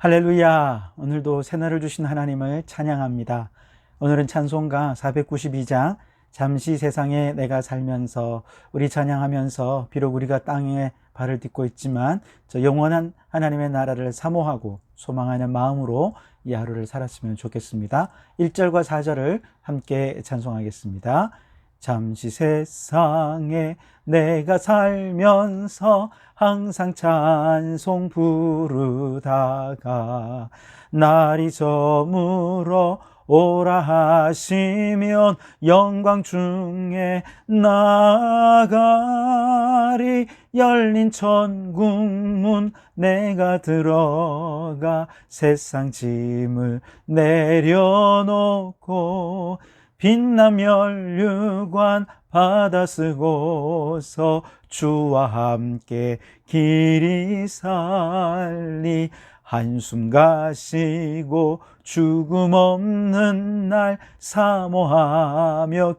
할렐루야. 오늘도 새날을 주신 하나님을 찬양합니다. 오늘은 찬송가 492장 잠시 세상에 내가 살면서 우리 찬양하면서 비록 우리가 땅에 발을 딛고 있지만 저 영원한 하나님의 나라를 사모하고 소망하는 마음으로 이 하루를 살았으면 좋겠습니다. 1절과 4절을 함께 찬송하겠습니다. 잠시 세상에 내가 살면서 항상 찬송 부르다가 날이 저물어 오라 하시면 영광 중에 나가리. 열린 천국문 내가 들어가 세상 짐을 내려놓고 빛난 면류관 받아 쓰고서 주와 함께 길이 살리. 한숨 가시고 죽음 없는 날 사모하며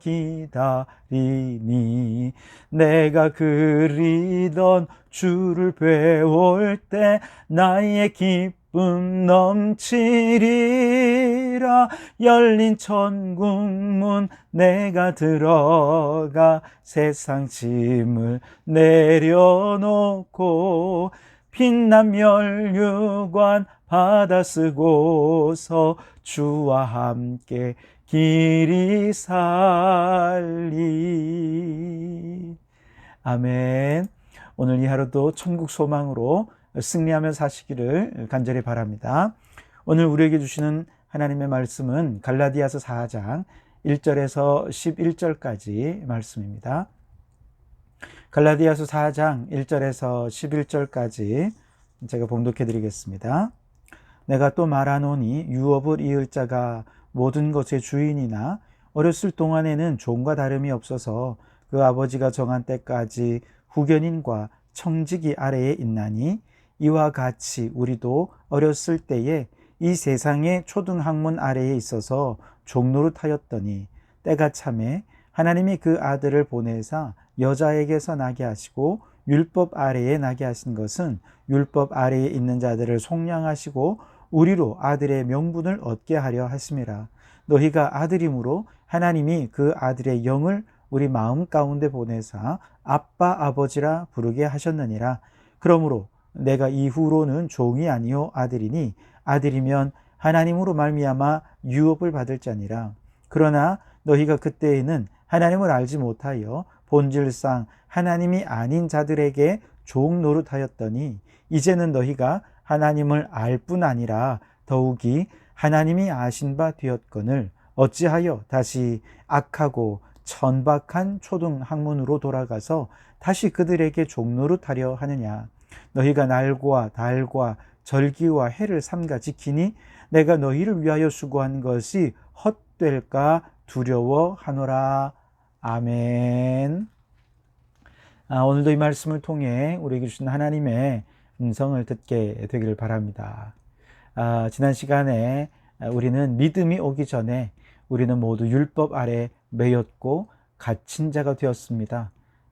기다리니. 내가 그리던 주를 배울 때 나의 기쁨 넘치리라. 열린 천국문 내가 들어가 세상 짐을 내려놓고 빛난 면류관 받아 쓰고서 주와 함께 길이 살리. 아멘. 오늘 이 하루도 천국 소망으로 승리하며 사시기를 간절히 바랍니다. 오늘 우리에게 주시는 하나님의 말씀은 갈라디아서 4장 1절에서 11절까지 말씀입니다. 갈라디아서 4장 1절에서 11절까지 제가 봉독해 드리겠습니다. 내가 또 말하노니 유업을 이을 자가 모든 것의 주인이나 어렸을 동안에는 종과 다름이 없어서 그 아버지가 정한 때까지 후견인과 청지기 아래에 있나니, 이와 같이 우리도 어렸을 때에 이 세상의 초등학문 아래에 있어서 종노릇하였더니 때가 참에 하나님이 그 아들을 보내사 여자에게서 나게 하시고 율법 아래에 나게 하신 것은 율법 아래에 있는 자들을 속량하시고 우리로 아들의 명분을 얻게 하려 하심이라. 너희가 아들이므로 하나님이 그 아들의 영을 우리 마음 가운데 보내사 아빠 아버지라 부르게 하셨느니라. 그러므로 내가 이후로는 종이 아니요 아들이니 아들이면 하나님으로 말미암아 유업을 받을 자니라. 그러나 너희가 그때에는 하나님을 알지 못하여 본질상 하나님이 아닌 자들에게 종 노릇하였더니, 이제는 너희가 하나님을 알 뿐 아니라 더욱이 하나님이 아신 바 되었거늘 어찌하여 다시 악하고 천박한 초등학문으로 돌아가서 다시 그들에게 종 노릇하려 하느냐. 너희가 날과 달과 절기와 해를 삼가 지키니 내가 너희를 위하여 수고한 것이 헛될까 두려워하노라. 아멘. 오늘도 이 말씀을 통해 우리에게 주신 하나님의 음성을 듣게 되기를 바랍니다. 지난 시간에 우리는 믿음이 오기 전에 우리는 모두 율법 아래 매였고 갇힌 자가 되었습니다.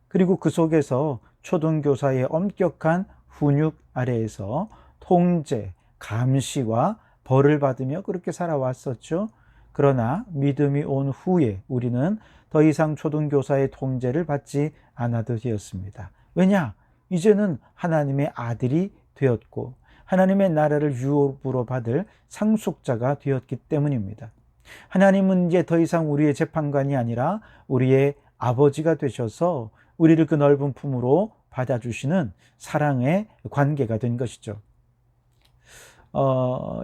그리고 그 속에서 초등교사의 엄격한 훈육 아래에서 통제, 감시와 벌을 받으며 그렇게 살아왔었죠. 그러나 믿음이 온 후에 우리는 더 이상 초등교사의 통제를 받지 않아도 되었습니다. 왜냐? 이제는 하나님의 아들이 되었고 하나님의 나라를 유업으로 받을 상속자가 되었기 때문입니다. 하나님은 이제 더 이상 우리의 재판관이 아니라 우리의 아버지가 되셔서 우리를 그 넓은 품으로 받아주시는 사랑의 관계가 된 것이죠.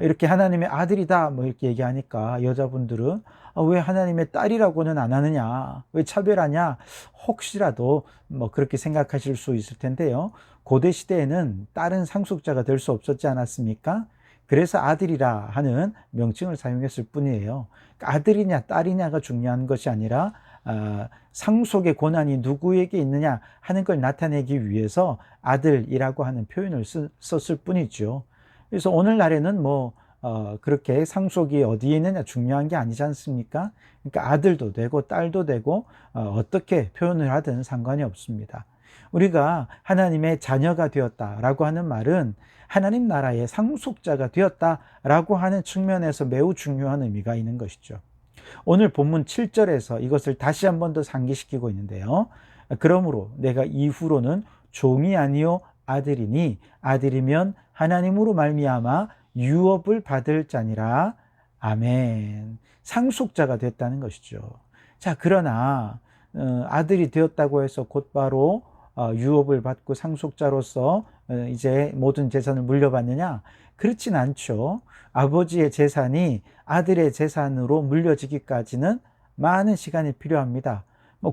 이렇게 하나님의 아들이다 이렇게 얘기하니까 여자분들은 왜 하나님의 딸이라고는 안 하느냐, 왜 차별하냐, 혹시라도 그렇게 생각하실 수 있을 텐데요. 고대 시대에는 딸은 상속자가 될 수 없었지 않았습니까? 그래서 아들이라 하는 명칭을 사용했을 뿐이에요. 아들이냐 딸이냐가 중요한 것이 아니라 상속의 권한이 누구에게 있느냐 하는 걸 나타내기 위해서 아들이라고 하는 표현을 썼을 뿐이죠. 그래서 오늘날에는 그렇게 상속이 어디에 있느냐 중요한 게 아니지 않습니까? 그러니까 아들도 되고 딸도 되고 어떻게 표현을 하든 상관이 없습니다. 우리가 하나님의 자녀가 되었다라고 하는 말은 하나님 나라의 상속자가 되었다라고 하는 측면에서 매우 중요한 의미가 있는 것이죠. 오늘 본문 7절에서 이것을 다시 한 번 더 상기시키고 있는데요. 그러므로 내가 이후로는 종이 아니요 아들이니 아들이면 하나님으로 말미암아 유업을 받을 자니라. 아멘. 상속자가 됐다는 것이죠. 자, 그러나 아들이 되었다고 해서 곧바로 유업을 받고 상속자로서 이제 모든 재산을 물려받느냐? 그렇진 않죠. 아버지의 재산이 아들의 재산으로 물려지기까지는 많은 시간이 필요합니다.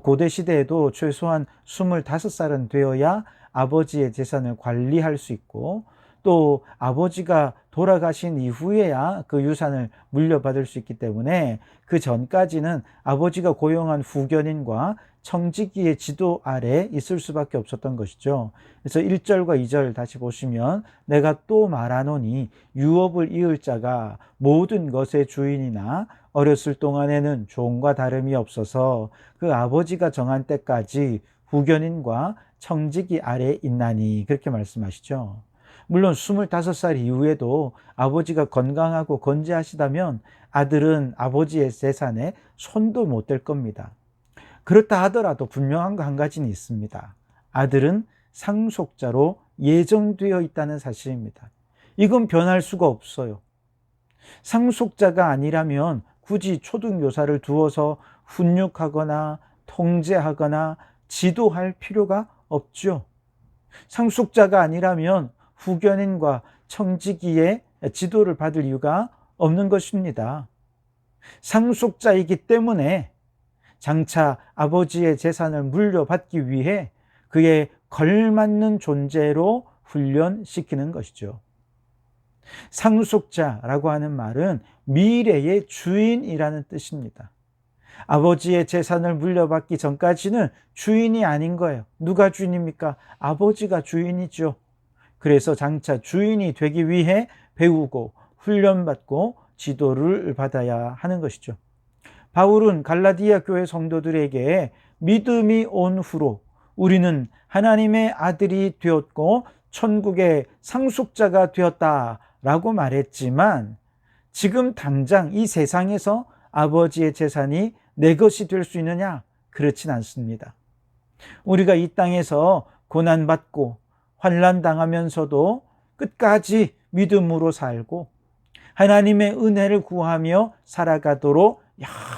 고대 시대에도 최소한 25살은 되어야 아버지의 재산을 관리할 수 있고, 또 아버지가 돌아가신 이후에야 그 유산을 물려받을 수 있기 때문에 그 전까지는 아버지가 고용한 후견인과 청지기의 지도 아래 있을 수밖에 없었던 것이죠. 그래서 1절과 2절 다시 보시면 내가 또 말하노니 유업을 이을 자가 모든 것의 주인이나 어렸을 동안에는 종과 다름이 없어서 그 아버지가 정한 때까지 후견인과 청지기 아래에 있나니, 그렇게 말씀하시죠. 물론 25살 이후에도 아버지가 건강하고 건재하시다면 아들은 아버지의 재산에 손도 못 댈 겁니다. 그렇다 하더라도 분명한 거 한 가지는 있습니다. 아들은 상속자로 예정되어 있다는 사실입니다. 이건 변할 수가 없어요. 상속자가 아니라면 굳이 초등교사를 두어서 훈육하거나 통제하거나 지도할 필요가 없죠. 상속자가 아니라면 후견인과 청지기의 지도를 받을 이유가 없는 것입니다. 상속자이기 때문에 장차 아버지의 재산을 물려받기 위해 그에 걸맞는 존재로 훈련시키는 것이죠. 상속자라고 하는 말은 미래의 주인이라는 뜻입니다. 아버지의 재산을 물려받기 전까지는 주인이 아닌 거예요. 누가 주인입니까? 아버지가 주인이죠. 그래서 장차 주인이 되기 위해 배우고 훈련받고 지도를 받아야 하는 것이죠. 바울은 갈라디아 교회 성도들에게 믿음이 온 후로 우리는 하나님의 아들이 되었고 천국의 상속자가 되었다라고 말했지만, 지금 당장 이 세상에서 아버지의 재산이 내 것이 될 수 있느냐? 그렇진 않습니다. 우리가 이 땅에서 고난받고 환난당하면서도 끝까지 믿음으로 살고 하나님의 은혜를 구하며 살아가도록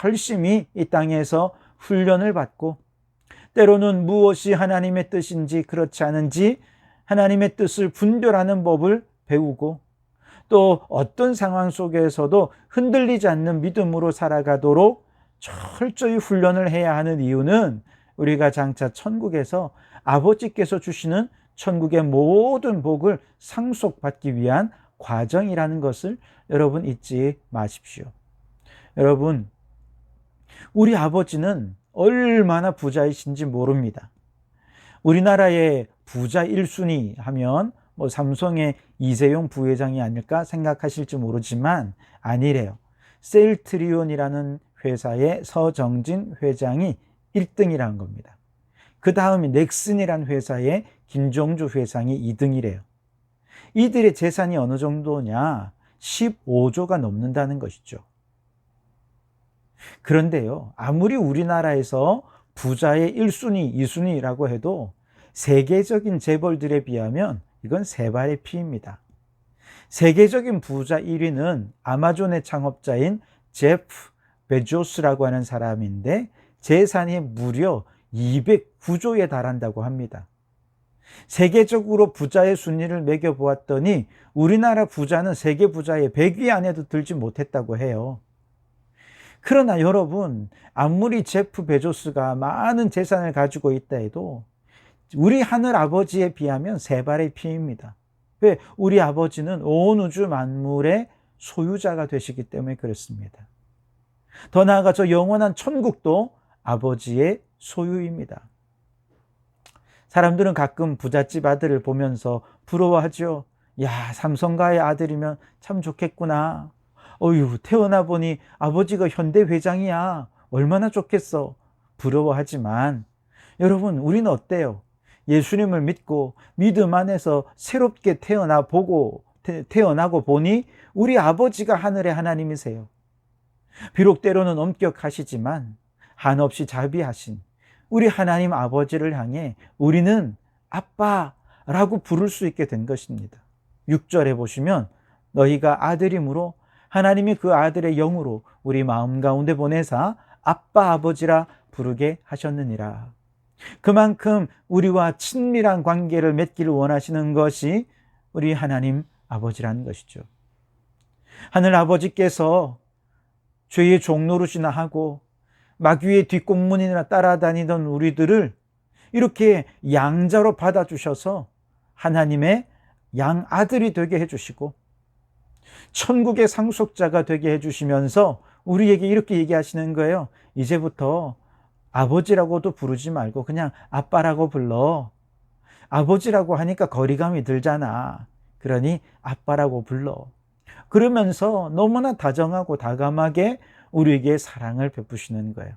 열심히 이 땅에서 훈련을 받고, 때로는 무엇이 하나님의 뜻인지 그렇지 않은지 하나님의 뜻을 분별하는 법을 배우고, 또 어떤 상황 속에서도 흔들리지 않는 믿음으로 살아가도록 철저히 훈련을 해야 하는 이유는 우리가 장차 천국에서 아버지께서 주시는 천국의 모든 복을 상속받기 위한 과정이라는 것을 여러분 잊지 마십시오. 여러분, 우리 아버지는 얼마나 부자이신지 모릅니다. 우리나라의 부자 1순위 하면 삼성의 이재용 부회장이 아닐까 생각하실지 모르지만 아니래요. 셀트리온이라는 회사의 서정진 회장이 1등이라는 겁니다. 그 다음이 넥슨이라는 회사의 김종주 회장이 2등이래요. 이들의 재산이 어느 정도냐? 15조가 넘는다는 것이죠. 그런데요, 아무리 우리나라에서 부자의 1순위, 2순위라고 해도 세계적인 재벌들에 비하면 이건 세 발의 피입니다. 세계적인 부자 1위는 아마존의 창업자인 제프 베조스라고 하는 사람인데 재산이 무려 209조에 달한다고 합니다. 세계적으로 부자의 순위를 매겨보았더니 우리나라 부자는 세계 부자의 100위 안에도 들지 못했다고 해요. 그러나 여러분, 아무리 제프 베조스가 많은 재산을 가지고 있다 해도 우리 하늘 아버지에 비하면 세 발의 피입니다. 왜? 우리 아버지는 온 우주 만물의 소유자가 되시기 때문에 그렇습니다. 더 나아가 저 영원한 천국도 아버지의 소유입니다. 사람들은 가끔 부잣집 아들을 보면서 부러워하죠. 야, 삼성가의 아들이면 참 좋겠구나. 어휴, 태어나 보니 아버지가 현대 회장이야. 얼마나 좋겠어. 부러워하지만 여러분, 우리는 어때요? 예수님을 믿고 믿음 안에서 새롭게 태어나고 보니 우리 아버지가 하늘의 하나님이세요. 비록 때로는 엄격하시지만 한없이 자비하신 우리 하나님 아버지를 향해 우리는 아빠라고 부를 수 있게 된 것입니다. 6절에 보시면 너희가 아들이므로 하나님이 그 아들의 영으로 우리 마음 가운데 보내사 아빠 아버지라 부르게 하셨느니라. 그만큼 우리와 친밀한 관계를 맺기를 원하시는 것이 우리 하나님 아버지라는 것이죠. 하늘 아버지께서 죄의 종노릇이나 하고 마귀의 뒷공문이나 따라다니던 우리들을 이렇게 양자로 받아주셔서 하나님의 양아들이 되게 해주시고 천국의 상속자가 되게 해주시면서 우리에게 이렇게 얘기하시는 거예요. 이제부터 아버지라고도 부르지 말고 그냥 아빠라고 불러. 아버지라고 하니까 거리감이 들잖아. 그러니 아빠라고 불러. 그러면서 너무나 다정하고 다감하게 우리에게 사랑을 베푸시는 거예요.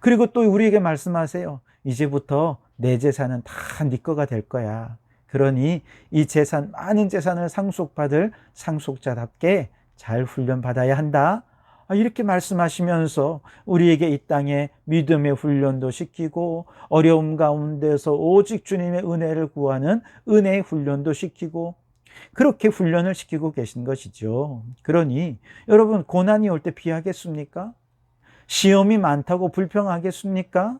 그리고 또 우리에게 말씀하세요. 이제부터 내 재산은 다 네 거가 될 거야. 그러니 이 재산, 많은 재산을 상속받을 상속자답게 잘 훈련받아야 한다. 이렇게 말씀하시면서 우리에게 이 땅에 믿음의 훈련도 시키고 어려움 가운데서 오직 주님의 은혜를 구하는 은혜의 훈련도 시키고 그렇게 훈련을 시키고 계신 것이죠. 그러니 여러분 고난이 올 때 피하겠습니까? 시험이 많다고 불평하겠습니까?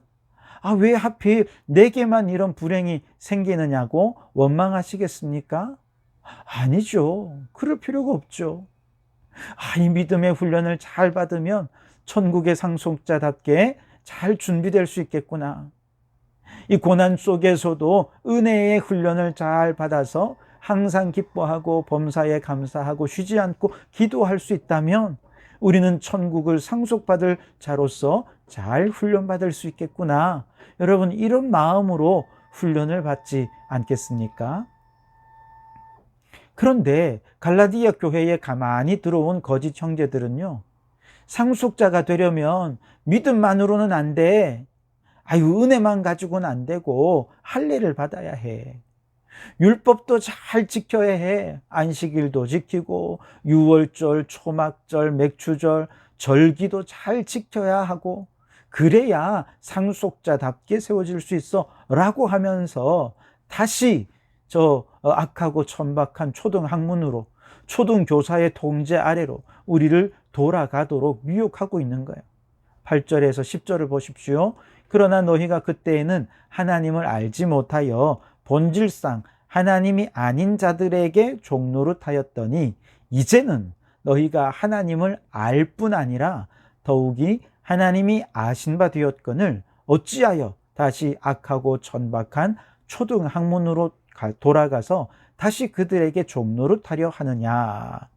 왜 하필 내게만 이런 불행이 생기느냐고 원망하시겠습니까? 아니죠. 그럴 필요가 없죠. 이 믿음의 훈련을 잘 받으면 천국의 상속자답게 잘 준비될 수 있겠구나. 이 고난 속에서도 은혜의 훈련을 잘 받아서 항상 기뻐하고 범사에 감사하고 쉬지 않고 기도할 수 있다면 우리는 천국을 상속받을 자로서 잘 훈련받을 수 있겠구나. 여러분 이런 마음으로 훈련을 받지 않겠습니까? 그런데 갈라디아 교회에 가만히 들어온 거짓 형제들은요, 상속자가 되려면 믿음만으로는 안 돼. 은혜만 가지고는 안 되고 할례를 받아야 해. 율법도 잘 지켜야 해. 안식일도 지키고 유월절, 초막절, 맥주절, 절기도 잘 지켜야 하고 그래야 상속자답게 세워질 수 있어 라고 하면서 다시 악하고 천박한 초등학문으로 초등교사의 통제 아래로 우리를 돌아가도록 미혹하고 있는 거예요. 8절에서 10절을 보십시오. 그러나 너희가 그때에는 하나님을 알지 못하여 본질상 하나님이 아닌 자들에게 종노릇하였더니 이제는 너희가 하나님을 알 뿐 아니라 더욱이 하나님이 아신 바 되었거늘 어찌하여 다시 악하고 천박한 초등학문으로 돌아가서 다시 그들에게 종노릇하려 하느냐.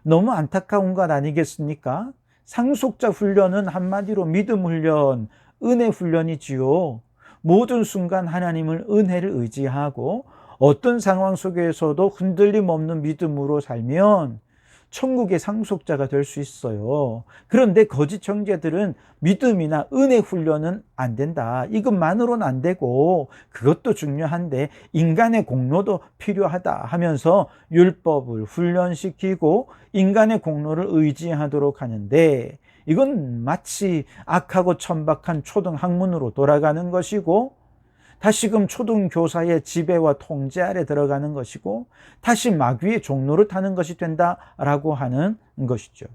너무 안타까운 것 아니겠습니까? 상속자 훈련은 한마디로 믿음 훈련, 은혜 훈련이지요. 모든 순간 하나님을 은혜를 의지하고 어떤 상황 속에서도 흔들림 없는 믿음으로 살면 천국의 상속자가 될 수 있어요. 그런데 거짓 형제들은 믿음이나 은혜 훈련은 안 된다. 이것만으로는 안 되고 그것도 중요한데 인간의 공로도 필요하다 하면서 율법을 훈련시키고 인간의 공로를 의지하도록 하는데 이건 마치 악하고 천박한 초등학문으로 돌아가는 것이고 다시금 초등교사의 지배와 통제 아래 들어가는 것이고 다시 마귀의 종노릇하는 것이 된다라고 하는 것이죠.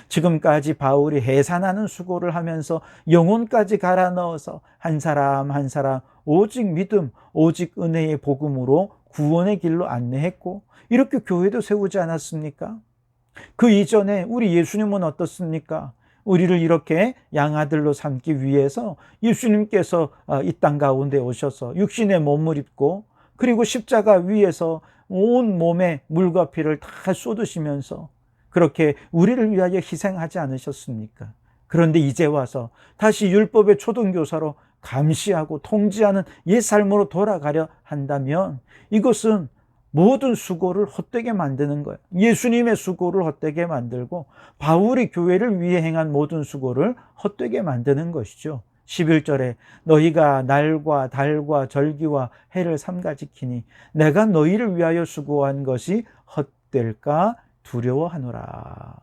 지금까지 바울이 해산하는 수고를 하면서 영혼까지 갈아 넣어서 한 사람 한 사람 오직 믿음, 오직 은혜의 복음으로 구원의 길로 안내했고 이렇게 교회도 세우지 않았습니까? 그 이전에 우리 예수님은 어떻습니까? 우리를 이렇게 양아들로 삼기 위해서 예수님께서 이 땅 가운데 오셔서 육신의 몸을 입고 그리고 십자가 위에서 온 몸에 물과 피를 다 쏟으시면서 그렇게 우리를 위하여 희생하지 않으셨습니까? 그런데 이제 와서 다시 율법의 초등교사로 감시하고 통제하는 옛 삶으로 돌아가려 한다면 이것은 모든 수고를 헛되게 만드는 거예요. 예수님의 수고를 헛되게 만들고 바울이 교회를 위해 행한 모든 수고를 헛되게 만드는 것이죠. 11절에 너희가 날과 달과 절기와 해를 삼가 지키니 내가 너희를 위하여 수고한 것이 헛될까 두려워하노라.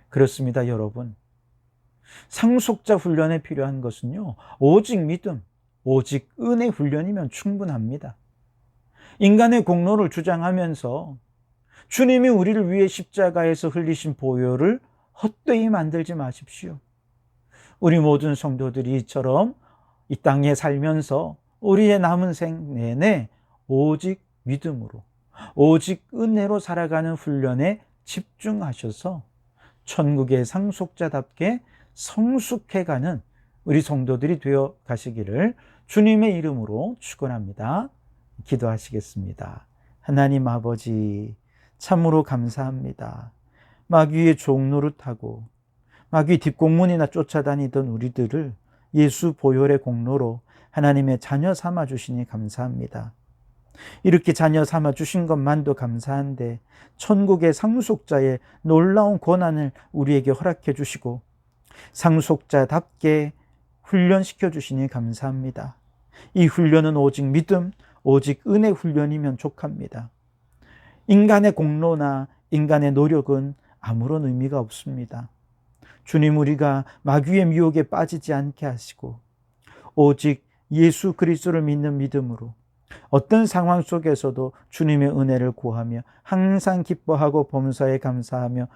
그렇습니다, 여러분. 상속자 훈련에 필요한 것은요, 오직 믿음, 오직 은혜 훈련이면 충분합니다. 인간의 공로를 주장하면서 주님이 우리를 위해 십자가에서 흘리신 보혈을 헛되이 만들지 마십시오. 우리 모든 성도들이 이처럼 이 땅에 살면서 우리의 남은 생 내내 오직 믿음으로, 오직 은혜로 살아가는 훈련에 집중하셔서 천국의 상속자답게 성숙해가는 우리 성도들이 되어 가시기를 주님의 이름으로 축원합니다. 기도하시겠습니다. 하나님 아버지, 참으로 감사합니다. 마귀의 종노릇하고 마귀 뒷공문이나 쫓아다니던 우리들을 예수 보혈의 공로로 하나님의 자녀 삼아 주시니 감사합니다. 이렇게 자녀 삼아 주신 것만도 감사한데 천국의 상속자의 놀라운 권한을 우리에게 허락해 주시고 상속자답게 훈련시켜 주시니 감사합니다. 이 훈련은 오직 믿음, 오직 은혜 훈련이면 족합니다. 인간의 공로나 인간의 노력은 아무런 의미가 없습니다. 주님, 우리가 마귀의 미혹에 빠지지 않게 하시고 오직 예수 그리스도를 믿는 믿음으로 어떤 상황 속에서도 주님의 은혜를 구하며 항상 기뻐하고 범사에 감사하며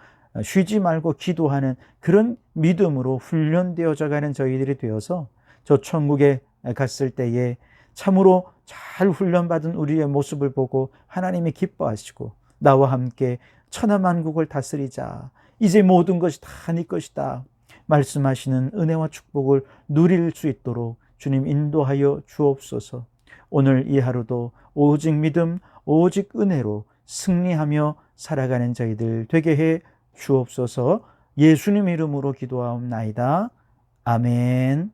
쉬지 말고 기도하는 그런 믿음으로 훈련되어져 가는 저희들이 되어서 저 천국에 갔을 때에 참으로 잘 훈련받은 우리의 모습을 보고 하나님이 기뻐하시고 나와 함께 천하만국을 다스리자, 이제 모든 것이 다 네 것이다 말씀하시는 은혜와 축복을 누릴 수 있도록 주님 인도하여 주옵소서. 오늘 이 하루도 오직 믿음, 오직 은혜로 승리하며 살아가는 저희들 되게 해 주옵소서. 예수님 이름으로 기도하옵나이다. 아멘.